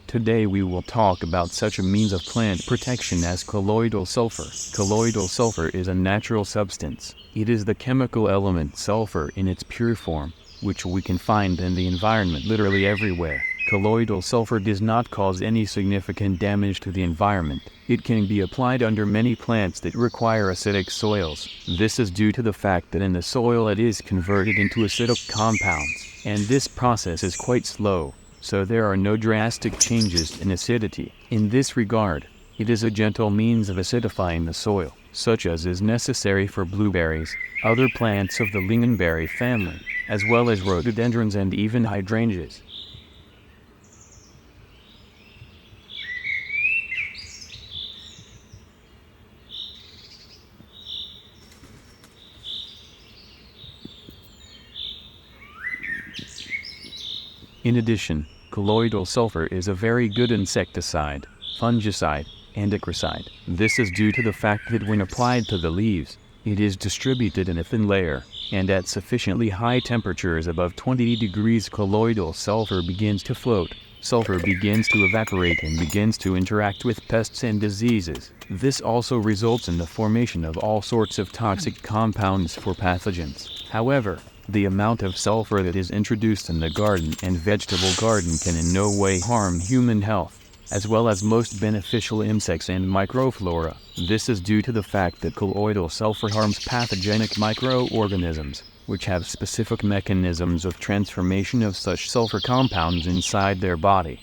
Today we will talk about such a means of plant protection as colloidal sulfur. Colloidal sulfur is a natural substance. It is the chemical element sulfur in its pure form, which we can find in the environment literally everywhere. Colloidal sulfur does not cause any significant damage to the environment. It can be applied under many plants that require acidic soils. This is due to the fact that in the soil it is converted into acidic compounds, and this process is quite slow, so there are no drastic changes in acidity. In this regard, it is a gentle means of acidifying the soil, such as is necessary for blueberries, other plants of the lingonberry family, as well as rhododendrons and even hydrangeas. In addition, colloidal sulfur is a very good insecticide, fungicide, and acaricide. This is due to the fact that when applied to the leaves, it is distributed in a thin layer, and at sufficiently high temperatures above 20 degrees colloidal sulfur begins to float. Sulfur begins to evaporate and begins to interact with pests and diseases. This also results in the formation of all sorts of toxic compounds for pathogens. However, the amount of sulfur that is introduced in the garden and vegetable garden can in no way harm human health, as well as most beneficial insects and microflora. This is due to the fact that colloidal sulfur harms pathogenic microorganisms, which have specific mechanisms of transformation of such sulfur compounds inside their body.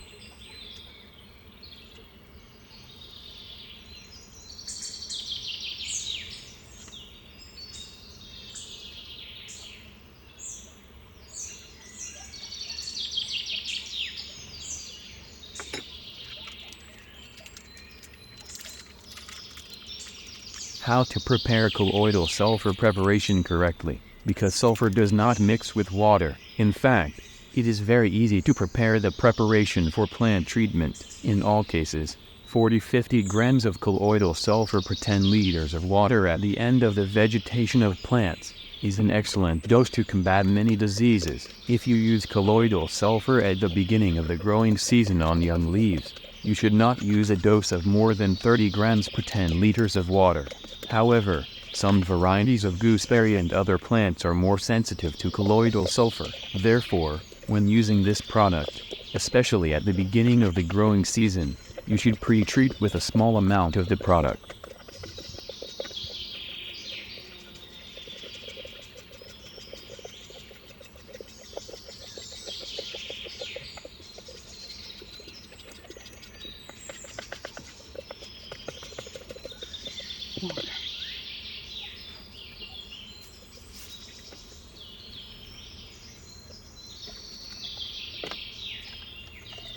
How to prepare colloidal sulfur preparation correctly, because sulfur does not mix with water. In fact, it is very easy to prepare the preparation for plant treatment. In all cases, 40-50 grams of colloidal sulfur per 10 liters of water at the end of the vegetation of plants is an excellent dose to combat many diseases. If you use colloidal sulfur at the beginning of the growing season on young leaves, you should not use a dose of more than 30 grams per 10 liters of water. However, some varieties of gooseberry and other plants are more sensitive to colloidal sulfur. Therefore, when using this product, especially at the beginning of the growing season, you should pre-treat with a small amount of the product.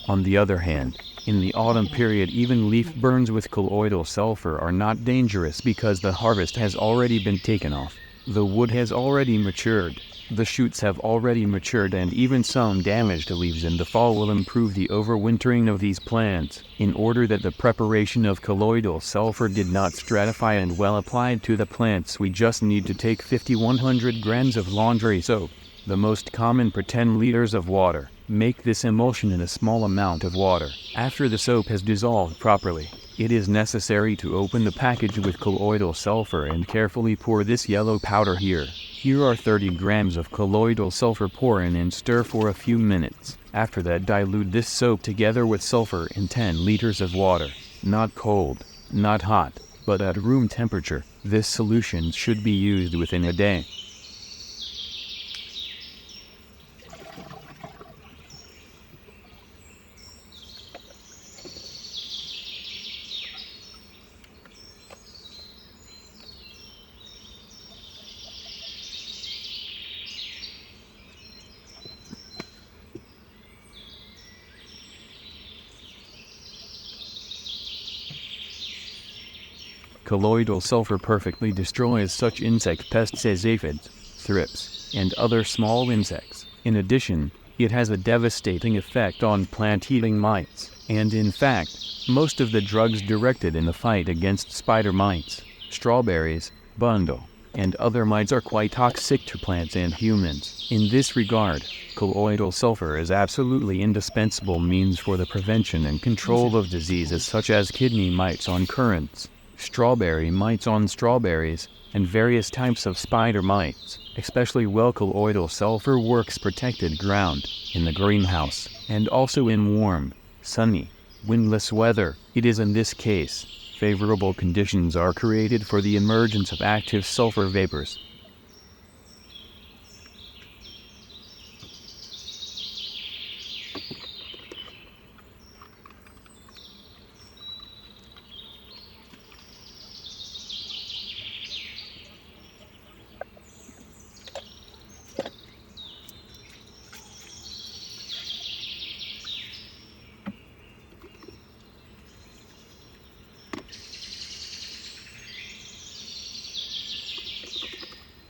On the other hand, in the autumn period even leaf burns with colloidal sulfur are not dangerous because the harvest has already been taken off. The wood has already matured, the shoots have already matured, and even some damaged leaves in the fall will improve the overwintering of these plants. In order that the preparation of colloidal sulfur did not stratify and well applied to the plants, we just need to take 50-100 grams of laundry soap, the most common per 10 liters of water. Make this emulsion in a small amount of water. After the soap has dissolved properly, it is necessary to open the package with colloidal sulfur and carefully pour this yellow powder here. Here are 30 grams of colloidal sulfur. Pour in and stir for a few minutes. After that, dilute this soap together with sulfur in 10 liters of water. Not cold, not hot, but at room temperature. This solution should be used within a day. Colloidal sulfur perfectly destroys such insect pests as aphids, thrips, and other small insects. In addition, it has a devastating effect on plant-eating mites, and in fact, most of the drugs directed in the fight against spider mites, strawberries, bundle, and other mites are quite toxic to plants and humans. In this regard, colloidal sulfur is absolutely indispensable means for the prevention and control of diseases such as kidney mites on currants, strawberry mites on strawberries, and various types of spider mites. Especially well-colloidal sulfur works protected ground, in the greenhouse, and also in warm, sunny, windless weather. It is in this case, favorable conditions are created for the emergence of active sulfur vapors.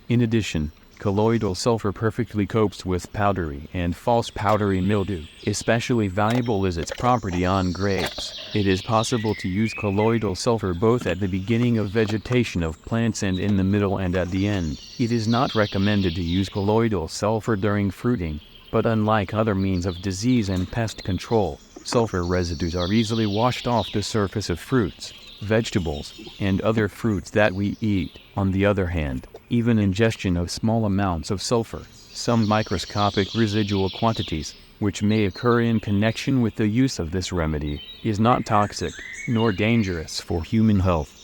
In addition, colloidal sulfur perfectly copes with powdery and false powdery mildew. Especially valuable is its property on grapes. It is possible to use colloidal sulfur both at the beginning of vegetation of plants and in the middle and at the end. It is not recommended to use colloidal sulfur during fruiting, but unlike other means of disease and pest control, sulfur residues are easily washed off the surface of fruits, vegetables, and other fruits that we eat. On the other hand, even ingestion of small amounts of sulfur, some microscopic residual quantities, which may occur in connection with the use of this remedy, is not toxic, nor dangerous for human health.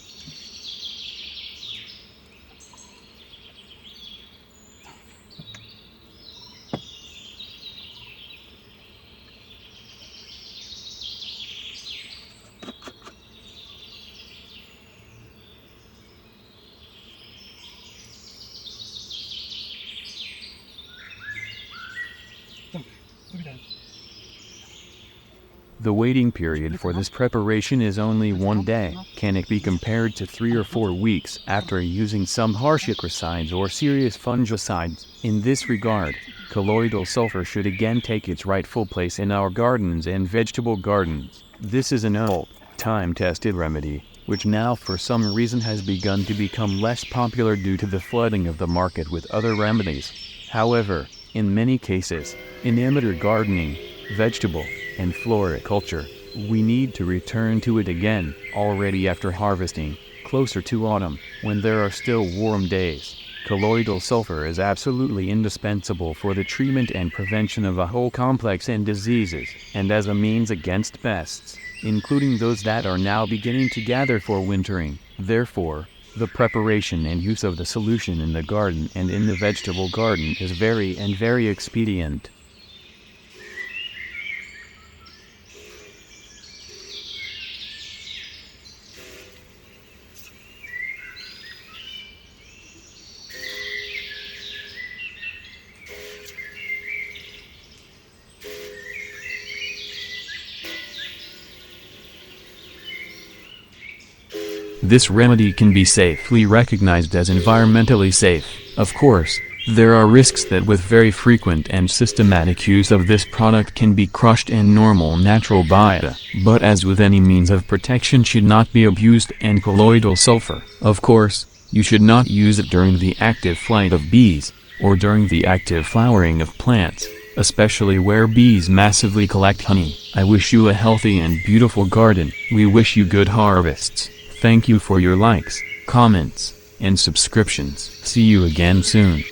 The waiting period for this preparation is only 1 day. Can it be compared to 3 or 4 weeks after using some harsh acaricides or serious fungicides? In this regard, colloidal sulfur should again take its rightful place in our gardens and vegetable gardens. This is an old, time-tested remedy, which now for some reason has begun to become less popular due to the flooding of the market with other remedies. However, in many cases, in amateur gardening, vegetable, and floriculture, we need to return to it again, already after harvesting, closer to autumn, when there are still warm days. Colloidal sulfur is absolutely indispensable for the treatment and prevention of a whole complex of diseases, and as a means against pests, including those that are now beginning to gather for wintering. Therefore, the preparation and use of the solution in the garden and in the vegetable garden is very expedient. This remedy can be safely recognized as environmentally safe. Of course, there are risks that with very frequent and systematic use of this product can be crushed in normal natural biota, but as with any means of protection should not be abused, and colloidal sulfur, of course, you should not use it during the active flight of bees, or during the active flowering of plants, especially where bees massively collect honey. I wish you a healthy and beautiful garden. We wish you good harvests. Thank you for your likes, comments, and subscriptions. See you again soon.